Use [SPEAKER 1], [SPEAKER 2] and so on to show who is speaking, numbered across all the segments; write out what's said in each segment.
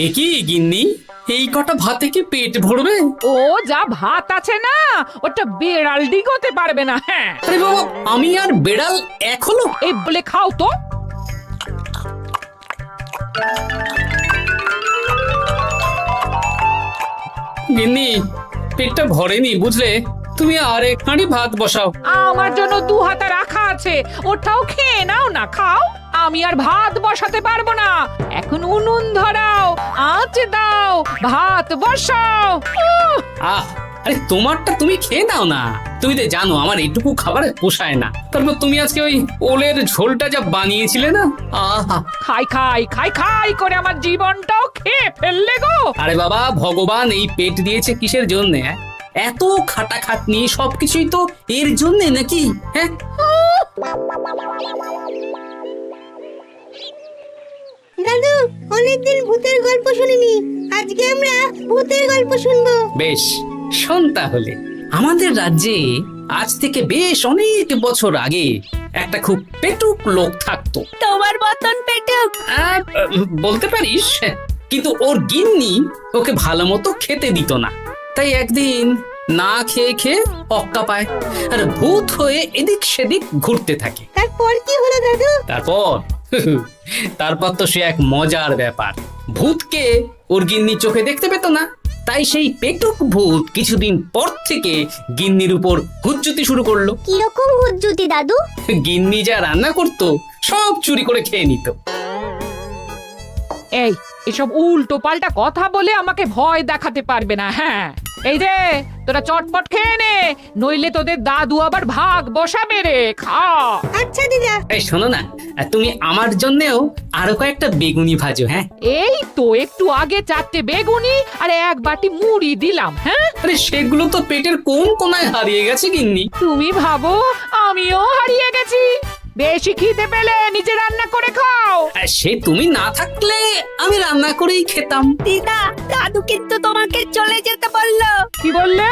[SPEAKER 1] একই গিন্নি, এই কটা ভাতে কি পেট ভরবে?
[SPEAKER 2] ও যা ভাত আছে না, ওটা বেড়াল ডিগোতে পারবে না। হ্যাঁ,
[SPEAKER 1] আরে বাবা, আমি আর বেড়াল এক হলো?
[SPEAKER 2] এই বলে খাও তো।
[SPEAKER 1] গিন্নি, পেটটা ভরেনি বুঝলে, তুমি আরেক হাঁড়ি ভাত বসাও।
[SPEAKER 2] আমার জন্য 2 হাতা রাখা আছে, ওটাও খেয়ে নাও না, খাও। আমি আর ভাত বসাতে পারবো না, এখন উনুন ধরাও, আঁচ দাও, ভাত বসাও।
[SPEAKER 1] আহ, আরে তোমারটা তুমি খেয়ে নাও না। তুমি তো জানো আমার এইটুকু খাবার পোষায় না। তারপর তুমি আজকে ওই ওলের ঝোলটা যা বানিয়েছিলে না, আহা।
[SPEAKER 2] খাই খাই খাই খাই করে আমার জীবনটাও খেয়ে ফেললে গো।
[SPEAKER 1] আরে বাবা, ভগবান এই পেট দিয়েছে কিসের জন্য? এত খাটাখাটনি, সবকিছুই তো এর জন্য নাকি? হ্যাঁ,
[SPEAKER 3] দাদু, অনেকদিন ভূতের গল্প শুনিনি, আজকে আমরা ভূতের গল্প শুনবো।
[SPEAKER 1] বেশ, শোন তাহলে। আমাদের রাজ্যে আজ থেকে বেশ অনেক বছর আগে একটা খুব পেটুক লোক থাকতো।
[SPEAKER 3] তোমার মতন পেটুক?
[SPEAKER 1] বলতে পারিস, কিন্তু ওর গিন্নি ওকে ভালো মতো খেতে দিত না। তাই একদিন না খেয়ে খেয়ে অক্কা পায় আর ভূত হয়ে এদিক সেদিক ঘুরতে থাকে।
[SPEAKER 3] তারপর কি হলো দাদু?
[SPEAKER 1] তারপর তো সে এক মজার ব্যাপার। ভূতকে ওর গিন্নি চোখে দেখতে পেত না, তাই সেই পেটুক ভূত কিছুদিন পর থেকে গিন্নির উপর হুজ্জুতি শুরু করলো।
[SPEAKER 3] কিরকম হুজ্জুতি দাদু?
[SPEAKER 1] গিন্নি যা রান্না করতো সব চুরি করে খেয়ে নিত।
[SPEAKER 2] এই এসব উল্টো পাল্টা কথা বলে আমাকে ভয় দেখাতে পারবে না। হ্যাঁ, এই যে তোরা চটপট খেয়ে নে, নইলে তোদের দাদু আবার ভাগ বসাবে রে। খা।
[SPEAKER 3] আচ্ছা দিদা।
[SPEAKER 1] এই শোনো না, তুমি আমার জন্যেও আরো কয়েকটা বেগুনি ভাজো। হ্যাঁ,
[SPEAKER 2] এই তো একটু আগে 4টে বেগুনি আর 1 বাটি মুড়ি দিলাম। হ্যাঁ,
[SPEAKER 1] আরে সেগুলো তো পেটের কোন কোনায় হারিয়ে গেছে গিন্নি।
[SPEAKER 2] তুমি ভাবো আমিও হারিয়ে গেছি? বেশি খিদে পেলে নিজে রান্না করে খাও।
[SPEAKER 1] আর সে তুমি না থাকলে আমি রান্না করেই খেতাম।
[SPEAKER 3] দিদা, দাদু কিন্তু তোমাকে চলে যেতে বললো।
[SPEAKER 2] কি বললে?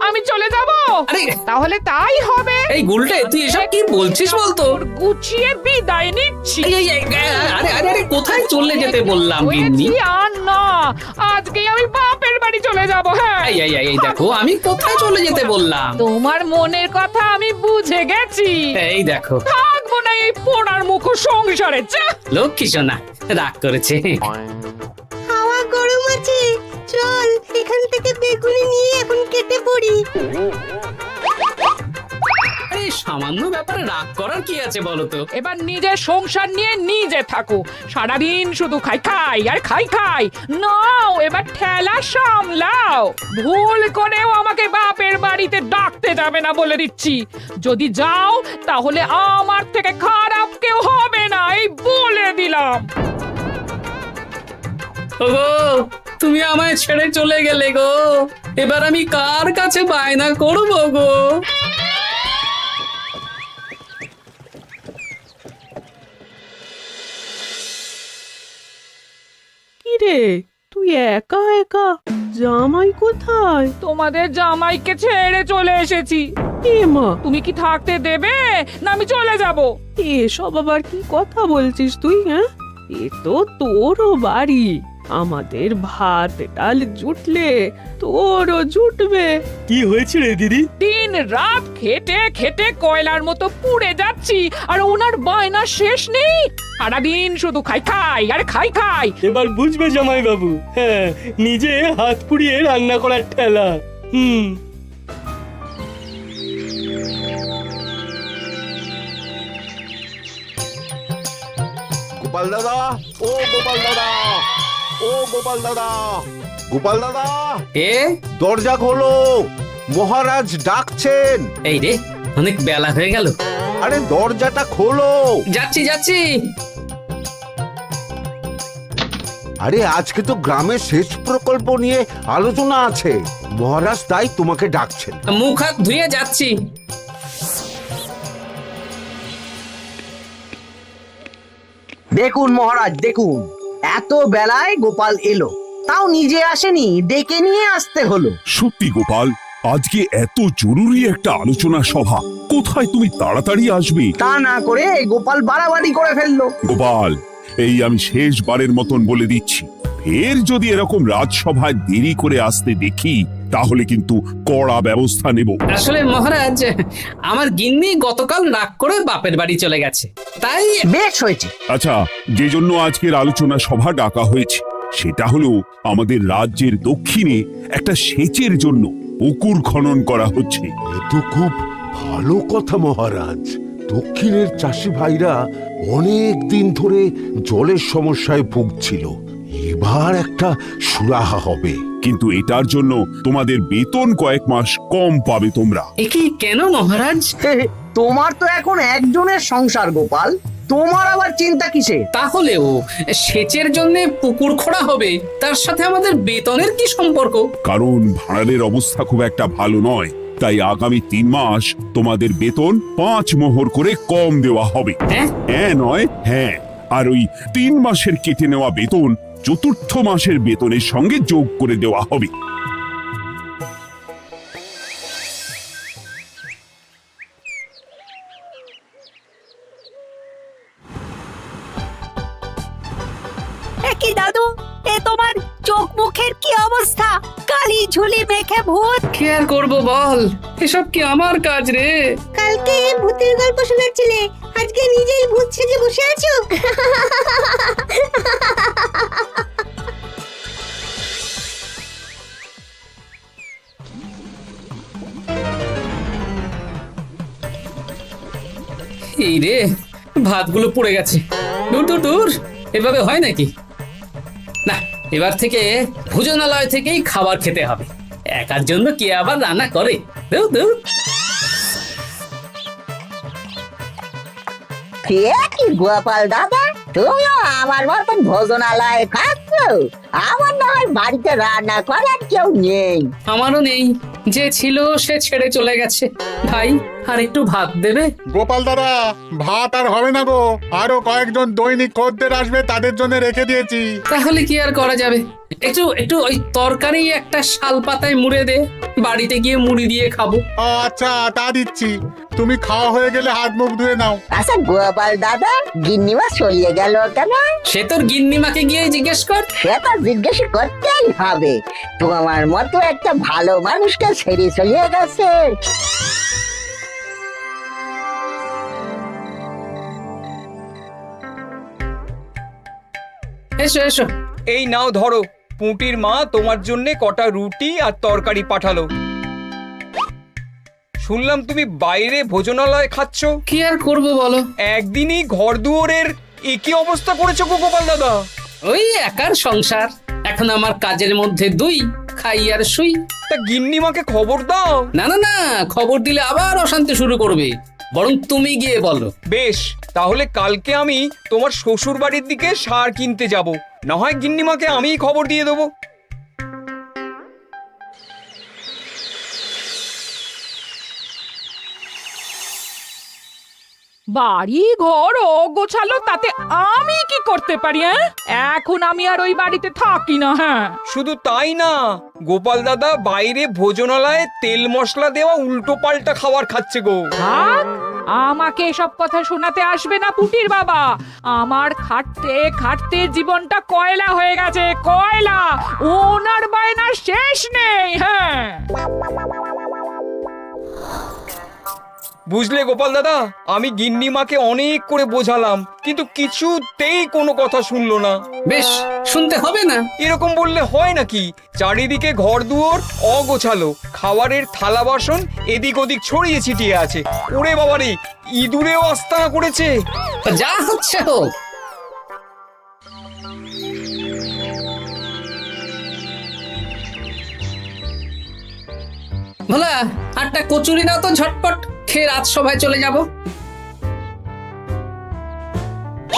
[SPEAKER 2] আমি চলে যাব?
[SPEAKER 1] আরে
[SPEAKER 2] তাহলে তাই হবে।
[SPEAKER 1] এই গুলটে, তুই এসব কি বলছিস বলতো?
[SPEAKER 2] গুছিয়ে বিদায় নিচ্ছি।
[SPEAKER 1] আরে আরে আরে, কোথায় চলে যেতে বললাম গিন্নি?
[SPEAKER 2] হয়েছি আর না, আজকে আমি বাপের বাড়ি চলে যাব। হ্যাঁ,
[SPEAKER 1] এই দেখো, আমি কোথায় চলে যেতে বললাম?
[SPEAKER 2] তোমার মনের কথা আমি বুঝে গেছি।
[SPEAKER 1] এই দেখো,
[SPEAKER 2] থাকবো না এই পোড়ার মুখ সংসারে। যা।
[SPEAKER 1] লক্ষ্মী সোনা রাগ করেছে।
[SPEAKER 3] হাওয়া গরম আছে, চল এখান থেকে বেগুনি নিয়ে এখন কেটে পড়ি।
[SPEAKER 1] এই সামান্য ব্যাপারে রাগ করার কি আছে বলো তো?
[SPEAKER 2] এবার নিজের সংসার নিয়ে নিজে থাকো, সারাদিন শুধু খাই খাই আর খাই খাই। নাও এবার ঠেলা সামলাও। ভুল করেও আমাকে বাপের বাড়িতে ডাকতে যাবে না বলে দিচ্ছি। যদি যাও তাহলে আমার থেকে খারাপ কেউ হবে না, এই বলে দিলাম।
[SPEAKER 1] ওগো, তুমি আমায় ছেড়ে চলে গেলে গো, এবার আমি কার কাছে বায়না করবো গো?
[SPEAKER 4] কিরে, তুই একা একা? জামাই কোথায়?
[SPEAKER 2] তোমাদের জামাইকে ছেড়ে চলে এসেছি।
[SPEAKER 4] এ মা,
[SPEAKER 2] তুমি কি থাকতে দেবে না আমি চলে যাব?
[SPEAKER 4] এসব আবার কি কথা বলছিস তুই? হ্যাঁ, এ তো তোরও বাড়ি। আমাদের ভাত ডাল জুটলে তোরও জুটবে।
[SPEAKER 5] কি হয়েছে রে দিদি?
[SPEAKER 2] দিন রাত খেটে খেটে কয়লার মতো পুড়ে যাচ্ছি, আর ওনার বায়না শেষ নেই। সারাদিন শুধু খাই খাই আর খাই খাই।
[SPEAKER 5] এবার বুঝবে জামাই বাবু। হ্যাঁ, নিজে হাত পুড়িয়ে রান্না করার ঠেলা।
[SPEAKER 6] গোপাল দাদা, ও গোপাল দাদা, ও গোপাল দাদা, গোপাল দাদা,
[SPEAKER 1] এ
[SPEAKER 6] দরজা খোলো, মহারাজ ডাকছেন।
[SPEAKER 1] এই রে, অনেক বেলা হয়ে গেল।
[SPEAKER 6] আরে দরজাটা খোলো।
[SPEAKER 1] যাচ্ছি যাচ্ছি।
[SPEAKER 6] আরে আজকে তো গ্রামের সেচ প্রকল্প নিয়ে আলোচনা আছে, মহারাজ তাই তোমাকে ডাকছেন।
[SPEAKER 1] মুখ হাত ধুয়ে যাচ্ছি।
[SPEAKER 7] দেখুন মহারাজ, দেখুন, এত বেলায় গোপাল এলো, তাও নিজে আসেনি, ডেকে নিয়ে আসতে হলো।
[SPEAKER 8] সত্যি গোপাল, আজকে এত জরুরি একটা আলোচনা সভা, কোথায় তুমি তাড়াতাড়ি আসবে?
[SPEAKER 7] তা না করে গোপাল বাড়াবাড়ি করে ফেললো।
[SPEAKER 8] গোপাল, এই আমি শেষবারের মতন বলে দিচ্ছি, ফের যদি এরকম রাজসভায় দেরি করে আসতে দেখি তাহলে কিন্তু কড়া ব্যবস্থা নেব।
[SPEAKER 1] আসলে মহারাজ, আমার গিন্নি গতকাল রাগ করে বাপের বাড়ি চলে গেছে, তাই
[SPEAKER 7] বেশ হয়েছে।
[SPEAKER 8] আচ্ছা, যে জন্য আজকের আলোচনা সভা ডাকা হয়েছে সেটা হলো আমাদের রাজ্যের দক্ষিণে একটা সেচের জন্য পুকুর খনন করা হচ্ছে।
[SPEAKER 6] এ তো খুব ভালো কথা মহারাজ। দক্ষিণের চাষি ভাইরা অনেক দিন ধরে জলের সমস্যায় ভুগছিল, এবার একটা সুরাহা হবে।
[SPEAKER 8] কিন্তু এটার জন্য তোমাদের বেতন কয়েক মাস কম পাবে তোমরা।
[SPEAKER 1] একি কেন মহারাজ?
[SPEAKER 7] তোমার তো এখন একজনের সংসার গোপাল, তোমার আবার চিন্তা কিসে?
[SPEAKER 1] তাহলেও সেচের জন্য পুকুর খোঁড়া হবে, তার সাথে আমাদের বেতনের কি সম্পর্ক?
[SPEAKER 8] কারণ ভাড়ারের অবস্থা খুব একটা ভালো নয়, তাই আগামী 3 মাস তোমাদের বেতন 5 মোহর করে কম দেওয়া হবে।
[SPEAKER 1] হ্যাঁ?
[SPEAKER 8] হ্যাঁ নয় হ্যাঁ। আর ওই 3 মাসের কেটে নেওয়া বেতন চতুর্থ মাসের বেতনের সঙ্গে যোগ করে দেওয়া হবে।
[SPEAKER 3] কি দাদু, এ তোমার চোখ মুখের কি অবস্থা? কালি ঝুলি মেখে ভূত।
[SPEAKER 1] কি আর করবো বল, এসব কি আমার কাজ রে?
[SPEAKER 3] কালকে ভূতের গল্প শোনাচ্ছিলে, আজকে নিজেই ভূত সেজে বসে আছো।
[SPEAKER 1] এই রে, ভাতগুলো পুড়ে গেছে। দূর দূর দূর, এভাবে হয় নাকি? না, এবার থেকে ভোজনালয় থেকেই খাবার খেতে হবে। একার জন্য কে আবার রান্না করে? দূর দূর।
[SPEAKER 9] কি গোপাল দাদা, তুমিও আমার মতন ভোজনালয়ে খাচ্ছ? আমার না হয় বাড়িতে রান্না করার কেউ নেই।
[SPEAKER 1] আমারও নেই, যে ছিল সে ছেড়ে চলে গেছে। ভাই, আর একটু ভাত দেবে?
[SPEAKER 10] গোপাল দাদা, ভাত আর হবে না গো, আরো কয়েকজন দৈনিক খদ্দের আসবে, তাদের জন্য রেখে দিয়েছি।
[SPEAKER 1] তাহলে কি আর করা যাবে? একটু একটু ওই তরকারি একটা শাল পাতায় মুড়ে দে, বাড়িতে গিয়ে মুড়ি দিয়ে খাবো।
[SPEAKER 10] আচ্ছা, তা দিচ্ছি। তুমি খাওয়া হয়ে গেলে হাত মুখ ধুয়ে নাও।
[SPEAKER 9] আচ্ছা গোপাল দাদা, গিন্নিমা চলিয়ে গেল কেন?
[SPEAKER 1] সে তোর গিন্নিমাকে গিয়ে জিজ্ঞেস কর।
[SPEAKER 9] সে তো জিজ্ঞেস করতেই হবে, তোমার মতো একটা ভালো মানুষকে ছেড়ে চলিয়ে গেছে।
[SPEAKER 1] এসো এসো।
[SPEAKER 11] এই নাও ধরো, পুঁটির মা তোমার জন্য কটা রুটি আর তরকারি পাঠালো। শুনলাম তুমি বাইরে ভোজনালয় খাচ্ছ।
[SPEAKER 1] কি আর করবো বলো,
[SPEAKER 11] একদিনই ঘর দুয়ারের একই অবস্থা করেছো গো গোপাল দাদা।
[SPEAKER 1] ওই একার সংসার, এখন আমার কাজের মধ্যে 2, খাই আর শুই।
[SPEAKER 11] তা গিন্নিমাকে খবর দাও।
[SPEAKER 1] না না না, খবর দিলে আবার অশান্তি শুরু করবে, বরং তুমি গিয়ে বলো।
[SPEAKER 11] বেশ, তাহলে কালকে আমি তোমার শ্বশুর বাড়ির দিকে সার কিনতে যাব, না হয় গিন্নিমাকে আমিই খবর দিয়ে দেবো।
[SPEAKER 2] বাড়ি ঘর গোছালো, তাতে আমি কি করতে পারি? এখন আমি আর ওই বাড়িতে থাকি না। হ্যাঁ,
[SPEAKER 11] শুধু তাই না, গোপাল দাদা বাইরে ভোজনালয়ে তেল মশলা দেওয়া উল্টো পাল্টা খাবার খাচ্ছে গো।
[SPEAKER 2] থাক, আমাকে এসব কথা শোনাতে আসবে না পুটির বাবা। আমার খাটতে খাটতে জীবনটা কয়লা হয়ে গেছে, কয়লা। ওনার বায়নার শেষ নেই। হ্যাঁ,
[SPEAKER 11] বুঝলে গোপাল দাদা, আমি গিন্নিমাকে অনেক করে বোঝালাম, কিন্তু কিছুতেই কোনো কথা শুনলো না।
[SPEAKER 1] বেশ, শুনতে হবে না।
[SPEAKER 11] এরকম বললে হয় নাকি? চারিদিকে ঘর দুয়ার অগোছালো, খাবারের থালা বাসন এদিক ওদিক ছড়িয়ে ছিটিয়ে আছে। ওরে বাবারে, ইঁদুরেও আস্তানা করেছে।
[SPEAKER 1] যা হচ্ছে হোক। ভোলা, আটটা কচুরি দাও তো ঝটপট, খেয়ে রাজসভায় চলে যাব।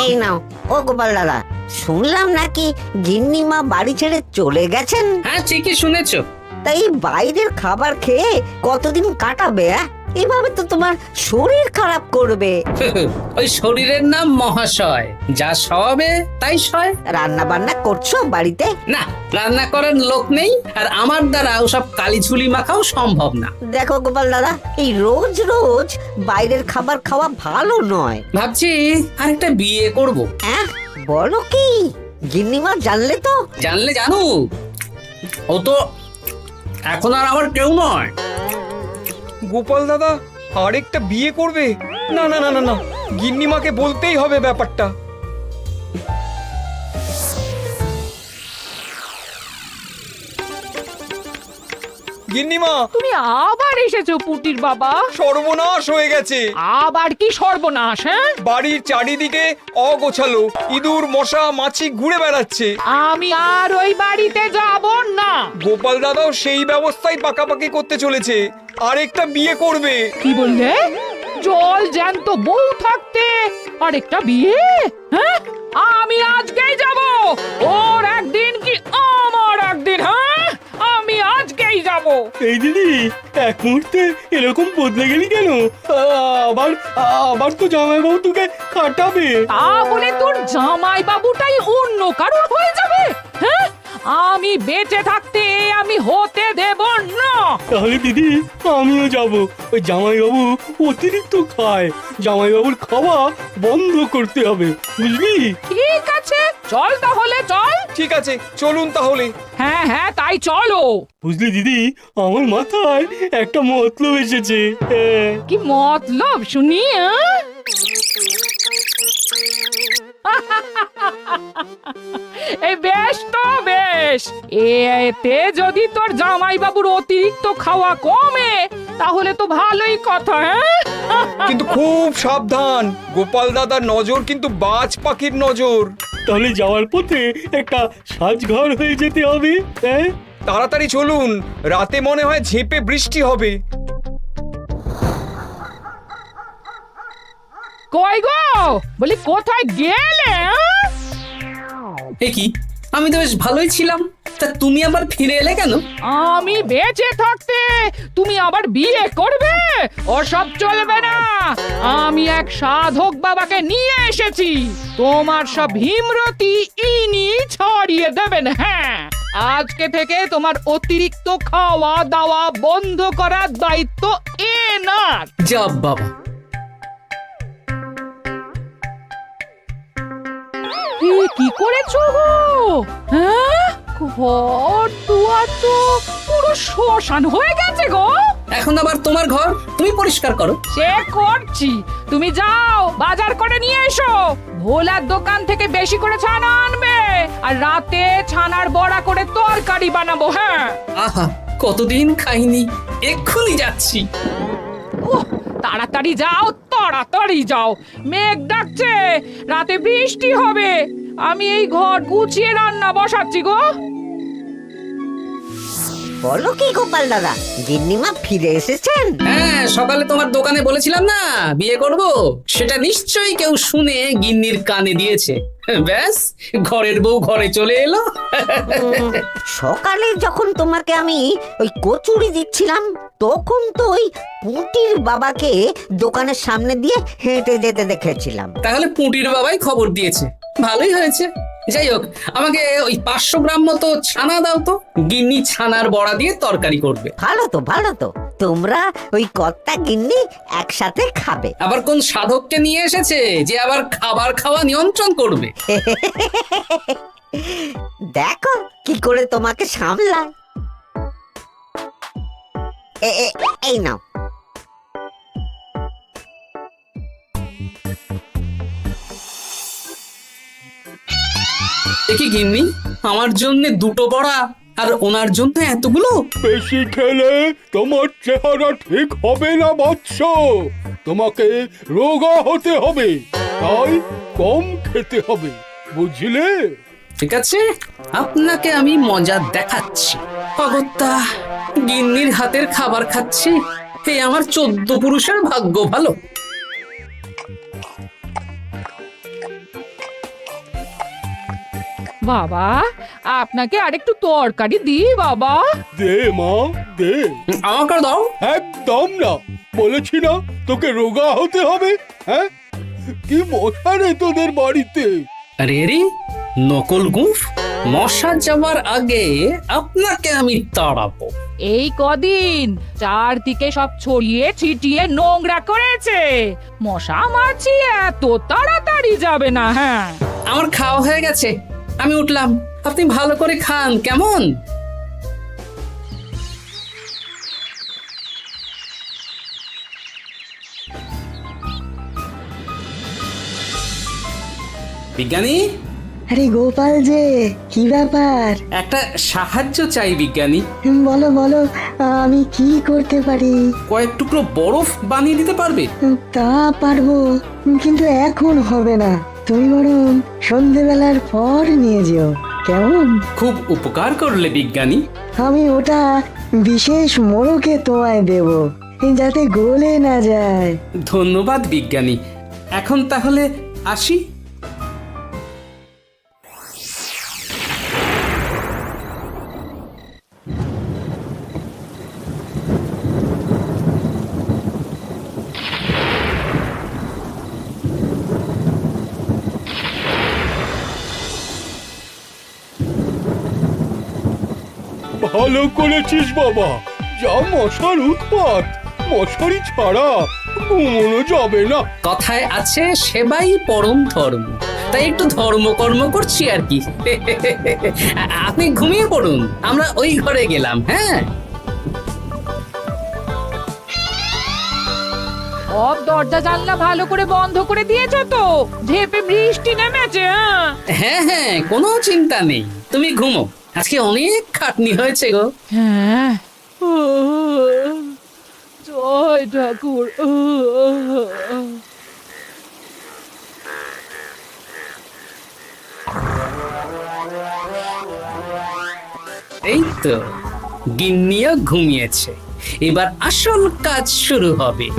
[SPEAKER 9] এই নাও। ও গোপাল দাদা, শুনলাম নাকি গিন্নিমা বাড়ি ছেড়ে চলে গেছেন?
[SPEAKER 1] হ্যাঁ, ঠিকই শুনেছো।
[SPEAKER 9] তাই বাইরের খাবার খেয়ে কতদিন কাটাবে? এভাবে তো তোমার শরীর খারাপ করবে।
[SPEAKER 1] ওই শরীরের নাম মহাশয়, যা সবে তাই সয়।
[SPEAKER 9] রান্না বান্না করছো বাড়িতে?
[SPEAKER 1] না, রান্না করার লোক নেই, আর আমার দ্বারা ওসব কালিঝুলি মাখাও সম্ভব না।
[SPEAKER 9] দেখো গোপাল দাদা, এই রোজ রোজ বাইরের খাবার খাওয়া ভালো নয়।
[SPEAKER 1] ভাবছি আরেকটা বিয়ে করব।
[SPEAKER 9] হ্যাঁ, বলো কি? গিন্নিমা জানলে তো?
[SPEAKER 1] জানলে জানো, ও তো এখন আর আমার কেউ নয়।
[SPEAKER 11] গোপাল দাদা আরেকটা বিয়ে করবে? না না না না না, গিন্নিমাকে বলতেই হবে ব্যাপারটা। গিন্নিমা,
[SPEAKER 2] তুমি আবার এসেছো পুটির বাবা।
[SPEAKER 11] সর্বনাশ হয়ে গেছে।
[SPEAKER 2] আবার কি সর্বনাশ? হ্যাঁ,
[SPEAKER 11] বাড়ির চারিদিকে অগোছালো, ইঁদুর মশা মাছি ঘুরে বেড়াচ্ছে।
[SPEAKER 2] আমি আর ওই বাড়িতে যাব না।
[SPEAKER 11] গোপাল দাদাও সেই ব্যবস্থাই পাকাপাকি করতে চলেছে, আরেকটা বিয়ে করবে।
[SPEAKER 2] কি বললে? জল জ্যান্ত বউ থাকতে আরেকটা বিয়ে? হ্যাঁ, আমি আজকেই যাব। ওর একদিন কি আমার একদিন? হ্যাঁ, আমি আজকেই যাব।
[SPEAKER 5] এই দিদি, এক মুহূর্তে এরকম বদলে গেলি কেন? আবার আবার তো জামাইবাবু তোকে কাটাবে।
[SPEAKER 2] তাহলে তোর জামাই বাবুটাই অন্য কারোর হয়ে যাবে? হ্যাঁ, আমি বেঁচে থাকতে আমি হতে দেব না।
[SPEAKER 5] তাহলে দিদি আমিও যাব। ওই জামাইবাবু অতিরিক্ত খায়, জামাইবাবুর খাওয়া বন্ধ করতে হবে, বুঝলি?
[SPEAKER 2] ঠিক আছে, চল তাহলে চল।
[SPEAKER 11] ঠিক আছে, চলুন তাহলে।
[SPEAKER 2] হ্যাঁ হ্যাঁ, তাই চলো।
[SPEAKER 5] বুঝলি দিদি, আমার মাথায় একটা মতলব এসেছে। হ্যাঁ।
[SPEAKER 2] কি মতলব শুনি? এই বেশ তো বেশ, এতে যদি তোর জামাই বাবুর অতিরিক্ত খাওয়া কমে তাহলে তো ভালোই কথা। হ্যাঁ,
[SPEAKER 11] কিন্তু খুব সাবধান, গোপাল দাদার নজর কিন্তু বাজ পাখির নজর।
[SPEAKER 5] তাহলে যাওয়ার পথে একটা সাজঘর হয়ে যেতে হবে। হ্যাঁ,
[SPEAKER 11] তাড়াতাড়ি চলুন, রাতে মনে হয় ঝেঁপে বৃষ্টি হবে।
[SPEAKER 2] কই গো, বলি কোথায় গেলে?
[SPEAKER 1] এ কি, আমি তো বেশ ভালোই ছিলাম, তা তুমি আবার ফিরে এলে কেন?
[SPEAKER 2] আমি বেঁচে থাকতে তুমি আবার বিয়ে করবে? ওসব চলবে না। আমি এক সাধক বাবাকে নিয়ে এসেছি, তোমার সব ভীমরতি ইনি ছড়িয়ে দেবেন। হ্যাঁ, আজকে থেকে তোমার অতিরিক্ত খাওয়া দাওয়া বন্ধ করার দায়িত্ব এনার।
[SPEAKER 1] যা বাবা,
[SPEAKER 2] কি করেছো গো? হ্যাঁ, ঘর দুয়ার তো পুরো শ্মশান হয়ে গেছে গো।
[SPEAKER 1] এখন আবার তোমার ঘর তুমি পরিষ্কার করো।
[SPEAKER 2] সে করছি, তুমি যাও বাজার করে নিয়ে এসো। ভোলার দোকান থেকে বেশি করে ছানা আনবে, আর রাতে ছানার বড়া করে তরকারি বানাবো। হ্যাঁ,
[SPEAKER 1] আহা, কতদিন খাইনি, এক্ষুনি যাচ্ছি।
[SPEAKER 2] ওহ, তাড়াতাড়ি যাও, তাড়াতাড়ি যাও। মেঘ ডাকছে, রাতে বৃষ্টি হবে। আমি এই ঘর গুছিয়ে রান্না বসাচ্ছি গো।
[SPEAKER 9] বলো কি গোপাল দাদা, গিন্নিমা ফিরে এসেছেন?
[SPEAKER 1] হ্যাঁ, সকালে তোমার দোকানে বলেছিলাম না বিয়ে করব, সেটা নিশ্চয়ই কেউ শুনে গিন্নির কানে দিয়েছে। ব্যাস, ঘরের বউ ঘরে চলে এলো।
[SPEAKER 9] সকালে যখন তোমাকে আমি ওই কচুরি দিচ্ছিলাম, তখন তো ওই পুটির বাবাকে দোকানের সামনে দিয়ে হেঁটে যেতে দেখেছিলাম।
[SPEAKER 1] তাহলে পুটির বাবাই খবর দিয়েছে, ভালোই হয়েছে। যাই হোক, আমাকে ওই 500 গ্রাম মতো ছানা দাও তো, গিন্নি ছানার বড়া দিয়ে তরকারি করবে।
[SPEAKER 9] ভালো তো, ভালো তো, তোমরা ওই কর্তা গিন্নি একসাথে খাবে।
[SPEAKER 1] আবার কোন সাধককে নিয়ে এসেছে যে আবার খাবার খাওয়া নিয়ন্ত্রণ করবে?
[SPEAKER 9] দেখো কি করে তোমাকে সামলায়। এই নাও।
[SPEAKER 1] দেখি গিন্নি, আমার জন্য দুটো বড়া আর ওনার জন্য এতগুলো?
[SPEAKER 5] বেশি খেলে তোমার চেহারা ঠিক হবে না বৎস, তোমাকে রোগা হতে হবে, তাই কম খেতে হবে, বুঝলে?
[SPEAKER 1] ঠিক আছে, আপনাকে আমি মজা দেখাচ্ছি। অগত্যা গিন্নির হাতের খাবার খাচ্ছি, এই আমার 14 পুরুষের ভাগ্য ভালো।
[SPEAKER 2] বাবা, আপনাকে আরেকটু তরকারি দিই বাবা?
[SPEAKER 5] দে মা, দে।
[SPEAKER 1] আমাকে দাও।
[SPEAKER 5] একদম না, বলেছি না তোকে রোগা হতে হবে। হ্যাঁ, কি মশা রে তোদের বাড়িতে।
[SPEAKER 1] আরে রে, নকল গুফ, মশা যাবার আগে আপনাকে আমি তাড়াবো।
[SPEAKER 2] এই কদিন চারদিকে সব ছড়িয়ে ছিটিয়ে নোংরা করেছে, মশা মাছি এত তাড়াতাড়ি যাবে না। হ্যাঁ,
[SPEAKER 1] আমার খাওয়া হয়ে গেছে, আমি উঠলাম, আপনি ভালো করে খান কেমন? বিজ্ঞানী,
[SPEAKER 3] আরে গোপাল যে, কি ব্যাপার?
[SPEAKER 1] একটা সাহায্য চাই বিজ্ঞানী।
[SPEAKER 3] বলো বলো, আমি কি করতে পারি?
[SPEAKER 1] কয়েক টুকরো বরফ বানিয়ে দিতে পারবে?
[SPEAKER 3] তা পারবো, কিন্তু এখন হবে না। তুমি বরং সন্ধেবেলার পর নিয়ে যেও, কেমন?
[SPEAKER 1] খুব উপকার করলে বিজ্ঞানী।
[SPEAKER 3] আমি ওটা বিশেষ মোড়কে তোমায় দেব, যাতে গলে না যায়।
[SPEAKER 1] ধন্যবাদ বিজ্ঞানী, এখন তাহলে আসি।
[SPEAKER 5] ভালো করেছিস বাবা, যা মশার উৎপাত, মশারি ছাড়া ঘুমোনো যাবে না।
[SPEAKER 1] কথায় আছে সেবাই পরম ধর্ম, তাই একটু ধর্মকর্ম করছি আর কি। আপনি ঘুমিয়ে পড়ুন, আমরা ওই ঘরে গেলাম। হ্যাঁ,
[SPEAKER 2] সব দরজা জানলা ভালো করে বন্ধ করে দিয়েছো তো? ঝেপে বৃষ্টি নেমেছে।
[SPEAKER 1] হ্যাঁ হ্যাঁ, কোনো চিন্তা নেই, তুমি ঘুমো। আজকে অনেক খাটনি হয়েছে গো।
[SPEAKER 2] হ্যাঁ, জয় ঠাকুর।
[SPEAKER 1] এই তো গিন্নিও ঘুমিয়েছে, এবার আসল কাজ শুরু হবে।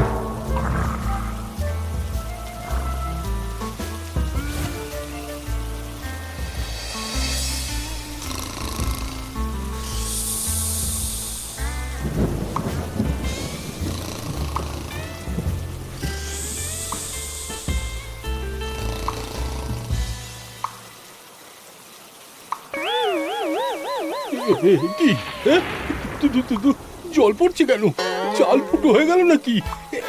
[SPEAKER 5] কি জল পড়ছে কেন? চাল ফুটো হয়ে গেল নাকি?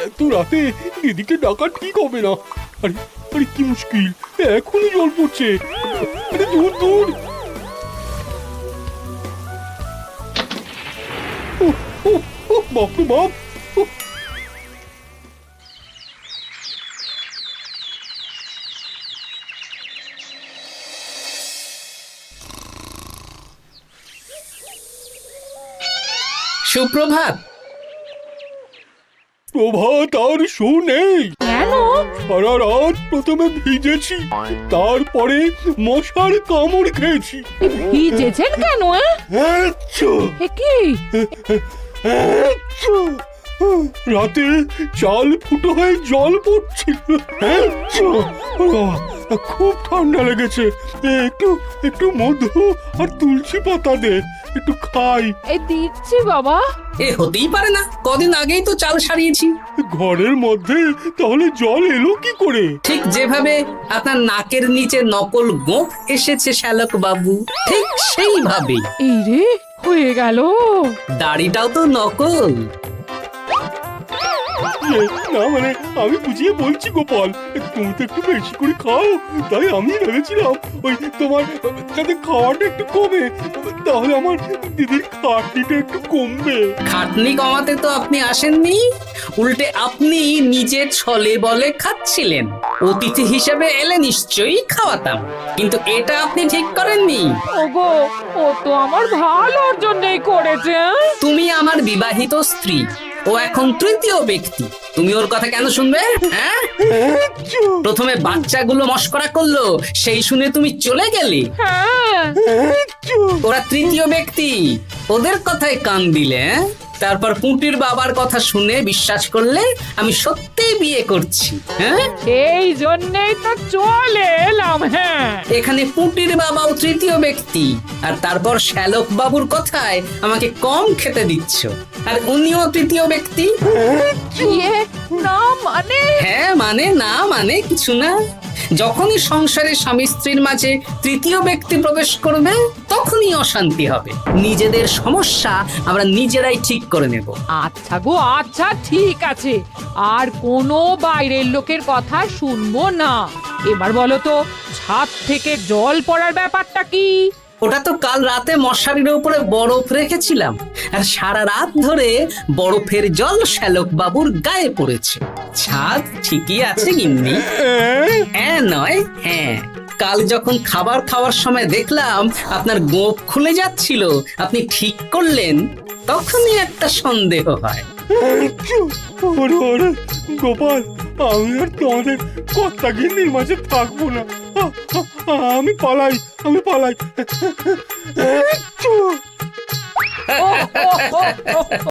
[SPEAKER 5] এত রাতে এদিকে ডাকা ঠিক হবে না। আরে আরে কি মুশকিল, এখনই জল পড়ছে। আরে দূর দূর। বাপরে বাপ।
[SPEAKER 1] সুপ্রভাত।
[SPEAKER 5] প্রভাত আর শু নেই।
[SPEAKER 2] কেন?
[SPEAKER 5] সারা রাত প্রথমে ভিজেছি, তারপরে মশার কামড় খেয়েছি।
[SPEAKER 2] ভিজেছেন কেন? কি
[SPEAKER 5] রাতে চাল ফুটো হয়ে জল পড়ছিল। খুব ঠান্ডা লেগেছে, একটু একটু মধু আর তুলসী পাতা দে, একটু খাই।
[SPEAKER 2] এই দিচ্ছি বাবা।
[SPEAKER 1] এ হতেই পারে না, কদিন আগেই তো চাল সারিয়েছি।
[SPEAKER 5] ঘরের মধ্যে তাহলে জল এলো কি করে?
[SPEAKER 1] ঠিক যেভাবে আপনার নাকের নিচে নকল গোঁফ এসেছে শ্যালক বাবু, ঠিক সেইভাবেই।
[SPEAKER 2] এই রে, হয়ে গেল।
[SPEAKER 1] দাড়িটাও তো নকল।
[SPEAKER 5] না মানে আমি বুঝিয়ে বলছি গোপাল, তুমি তো একটু বেশি করে খাও, তাই আমি ভেবেছিলাম ওই তোমার যাতে খাওয়াটা একটু কমে, তাহলে আমার দিদির খাটনিটা একটু কমবে।
[SPEAKER 1] খাটনি কমাতে তো আপনি আসেননি, উল্টে আপনি নিজের ছলে বলে খাচ্ছিলেন। অতিথি হিসেবে এলে নিশ্চয়ই খাওয়াতাম, কিন্তু এটা আপনি ঠিক করেননি।
[SPEAKER 2] ওগো, ও তো আমার ভালোর জন্যই করেছে।
[SPEAKER 1] তুমি আমার বিবাহিত স্ত্রী, ও এখন তৃতীয় ব্যক্তি, তুমি ওর কথা কেন শুনবে? হ্যাঁ, প্রথমে বাচ্চাগুলো মস্করা করলো, সেই শুনে তুমি চলে গেলে। ওরা তৃতীয় ব্যক্তি, ওদের কথায় কান দিলে, তারপর পুঁটির বাবার কথা শুনে বিশ্বাস করলে আমি সত্যিই বিয়ে করছি। হ্যাঁ,
[SPEAKER 2] এই জন্যই তো চলে এলাম। হ্যাঁ,
[SPEAKER 1] এখানে পুঁটির বাবাও তৃতীয় ব্যক্তি, আর তারপর শ্যালক বাবুর কথায় আমাকে কম খেতে দিচ্ছ, আর উনিও তৃতীয় ব্যক্তি।
[SPEAKER 2] না মানে?
[SPEAKER 1] হ্যাঁ মানে, না মানে কিছু না। যখনই সংসারে স্বামী স্ত্রীর মাঝে তৃতীয় ব্যক্তি প্রবেশ করবে তখনই অশান্তি হবে। নিজেদের সমস্যা আমরা নিজেরাই ঠিক করে নেব।
[SPEAKER 2] আচ্ছা গো আচ্ছা, ঠিক আছে, আর কোনো বাইরের লোকের কথা শুনবো না। এবার বলো তো, ছাদ থেকে জল পড়ার ব্যাপারটা কি?
[SPEAKER 1] ওটা তো কাল রাতে মশারির উপরে বরফ রেখেছিলাম, আর সারা রাত ধরে বরফের জল শ্যালক বাবুর গায়ে পড়েছে। ছাদ ঠিকই আছে গিন্নি। হ্যাঁ নয় হ্যাঁ, কাল যখন খাবার খাওয়ার সময় দেখলাম আপনার গোঁফ খুলে যাচ্ছিল, আপনি ঠিক করলেন, তখনই একটা সন্দেহ হয়।
[SPEAKER 5] ওরে ওরে গোপাল, আমি আর তোমাদের কর্তা গিন্নির মাঝে থাকবো না। আমি পালাই, আমি পালাই।
[SPEAKER 2] ও, ও, ও, ও,